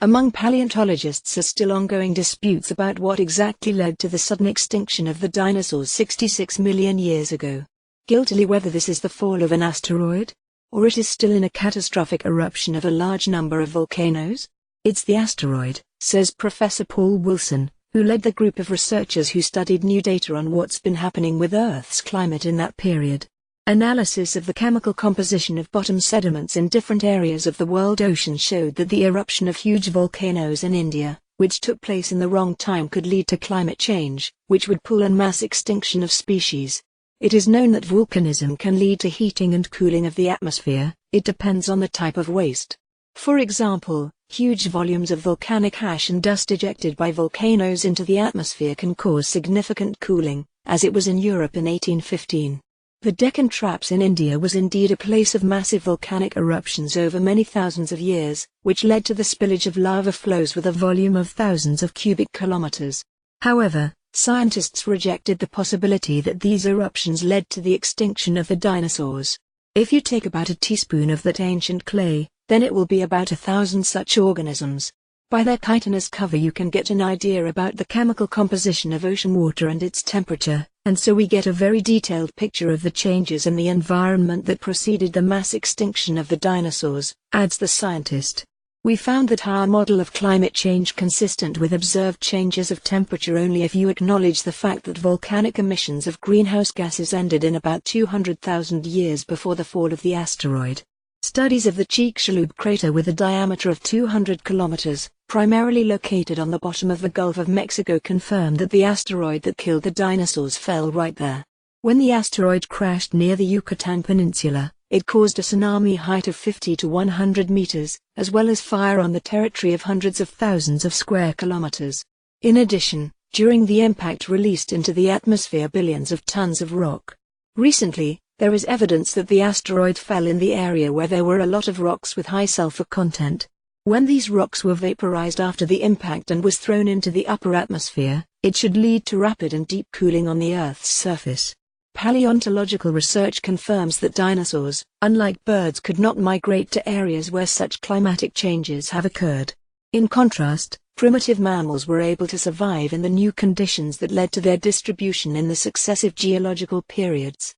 Among paleontologists are still ongoing disputes about what exactly led to the sudden extinction of the dinosaurs 66 million years ago. Guiltily, whether this is the fall of an asteroid, or it is still in a catastrophic eruption of a large number of volcanoes? It's the asteroid, says Professor Paul Wilson, who led the group of researchers who studied new data on what's been happening with Earth's climate in that period. Analysis of the chemical composition of bottom sediments in different areas of the world ocean showed that the eruption of huge volcanoes in India, which took place in the wrong time, could lead to climate change, which would pull in mass extinction of species. It is known that volcanism can lead to heating and cooling of the atmosphere. It depends on the type of waste. For example, huge volumes of volcanic ash and dust ejected by volcanoes into the atmosphere can cause significant cooling, as it was in Europe in 1815. The Deccan Traps in India was indeed a place of massive volcanic eruptions over many thousands of years, which led to the spillage of lava flows with a volume of thousands of cubic kilometers. However, scientists rejected the possibility that these eruptions led to the extinction of the dinosaurs. If you take about a teaspoon of that ancient clay, then it will be about 1,000 such organisms. By their chitinous cover you can get an idea about the chemical composition of ocean water and its temperature, and so we get a very detailed picture of the changes in the environment that preceded the mass extinction of the dinosaurs, adds the scientist. We found that our model of climate change consistent with observed changes of temperature only if you acknowledge the fact that volcanic emissions of greenhouse gases ended in about 200,000 years before the fall of the asteroid. Studies of the Chicxulub crater with a diameter of 200 kilometers, primarily located on the bottom of the Gulf of Mexico, confirm that the asteroid that killed the dinosaurs fell right there. When the asteroid crashed near the Yucatan Peninsula, it caused a tsunami height of 50 to 100 meters, as well as fire on the territory of hundreds of thousands of square kilometers. In addition, during the impact released into the atmosphere billions of tons of rock. Recently, there is evidence that the asteroid fell in the area where there were a lot of rocks with high sulfur content. When these rocks were vaporized after the impact and was thrown into the upper atmosphere, it should lead to rapid and deep cooling on the Earth's surface. Paleontological research confirms that dinosaurs, unlike birds, could not migrate to areas where such climatic changes have occurred. In contrast, primitive mammals were able to survive in the new conditions that led to their distribution in the successive geological periods.